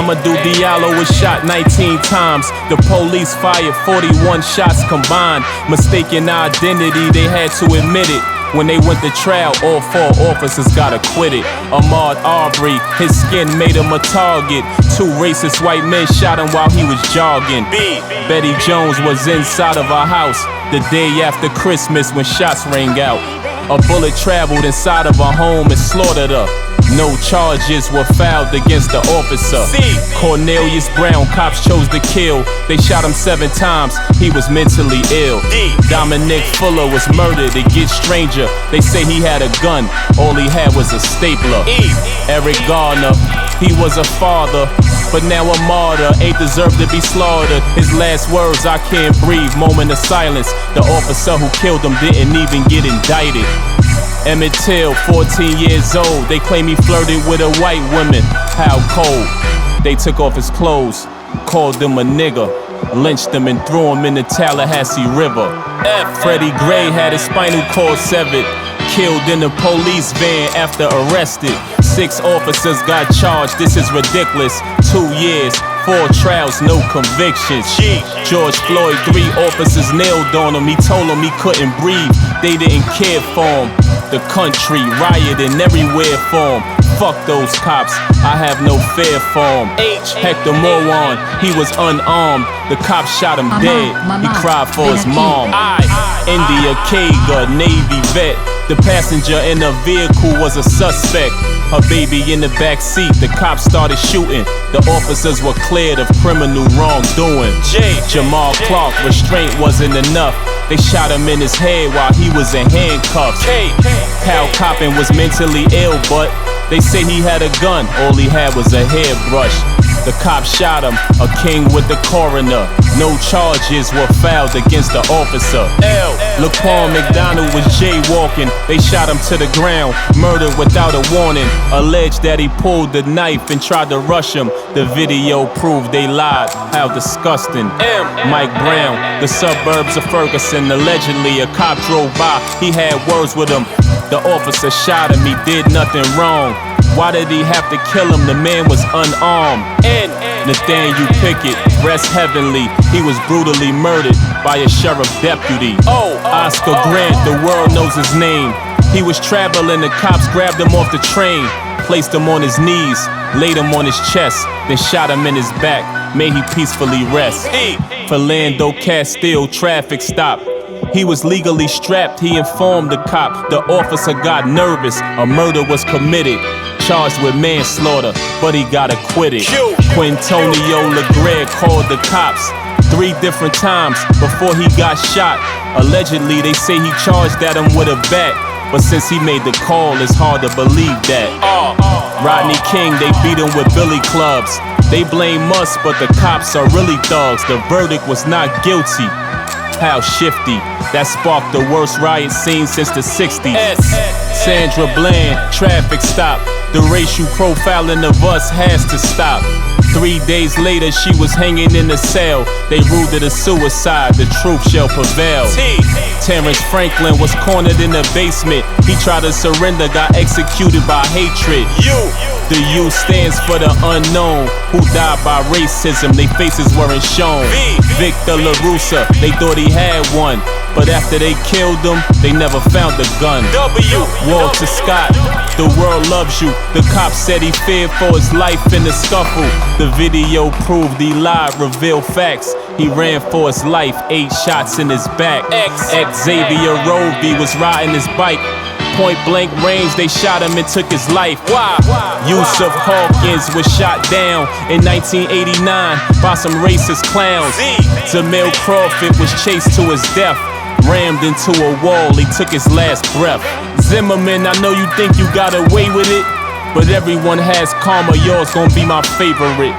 Amadou Diallo was shot 19 times. The police fired 41 shots combined. Mistaken identity, they had to admit it. When they went to trial, all 4 officers got acquitted. Ahmaud Arbery, his skin made him a target. 2 racist white men shot him while he was jogging. Betty Jones was inside of her house the day after Christmas when shots rang out. A bullet traveled inside of her home and slaughtered her. No charges were filed against the officer. Cornelius Brown, cops chose to kill. They shot him 7 times, he was mentally ill. Dominic Fuller was murdered, it gets stranger. They say he had a gun, all he had was a stapler. Eric Garner, he was a father, but now a martyr, ain't deserved to be slaughtered. His last words, I can't breathe, moment of silence. The officer who killed him didn't even get indicted. Emmett Till, 14 years old, they claim he flirted with a white woman. How cold. They took off his clothes, called him a nigger, lynched him and threw him in the Tallahassee River. Freddie Gray had his spinal cord severed, killed in a police van after arrested. 6 officers got charged, this is ridiculous. 2 years, 4 trials, no convictions. George Floyd, 3 officers nailed on him. He told them he couldn't breathe, they didn't care for him. The country rioting everywhere for him. Fuck those cops, I have no fear for him. Hector Moran, he was unarmed. The cops shot him dead, he cried for his mom. India Kaga, Navy vet. The passenger in the vehicle was a suspect. Her baby in the back seat, the cops started shooting. The officers were cleared of criminal wrongdoing. Jamal Clark, restraint wasn't enough. They shot him in his head while he was in handcuffs. Hal Coppin was mentally ill, but they say he had a gun, all he had was a hairbrush. The cops shot him, a king with the coroner. No charges were filed against the officer. Laquan McDonald was jaywalking. They shot him to the ground, murdered without a warning. Alleged that he pulled the knife and tried to rush him. The video proved they lied. How disgusting. Mike Brown, the suburbs of Ferguson. Allegedly, a cop drove by. He had words with him. The officer shot him. He did nothing wrong. Why did he have to kill him? The man was unarmed. Nathaniel Pickett, rest heavenly. He was brutally murdered by a sheriff deputy. Oscar Grant, the world knows his name. He was traveling, the cops grabbed him off the train, placed him on his knees, laid him on his chest, then shot him in his back. May he peacefully rest. Philando Castile, traffic stop. He was legally strapped, he informed the cop. The officer got nervous, a murder was committed. Charged with manslaughter, but he got acquitted. Quintonio Legre called the cops 3 different times before he got shot. Allegedly, they say he charged at him with a bat, but since he made the call, it's hard to believe that. Rodney King, they beat him with billy clubs. They blame us, but the cops are really thugs. The verdict was not guilty. How shifty. That sparked the worst riot scene since the 60s. Sandra Bland, traffic stop. The racial profiling of us has to stop. 3 days later, she was hanging in the cell. They ruled it a suicide, the truth shall prevail. Terrence Franklin was cornered in the basement. He tried to surrender, got executed by hatred. The U stands for the unknown, who died by racism, their faces weren't shown. Victor LaRussa, they thought he had one, but after they killed him, they never found the gun. Walter Scott, the world loves you. The cop said he feared for his life in the scuffle. The video proved he lied, revealed facts. He ran for his life, 8 shots in his back. Xavier Roby was riding his bike. Point blank range, they shot him and took his life. Yusuf Hawkins was shot down in 1989 by some racist clowns. Jamil Crawford was chased to his death, rammed into a wall, he took his last breath. Zimmerman, I know you think you got away with it, but everyone has karma, yours gon' be my favorite.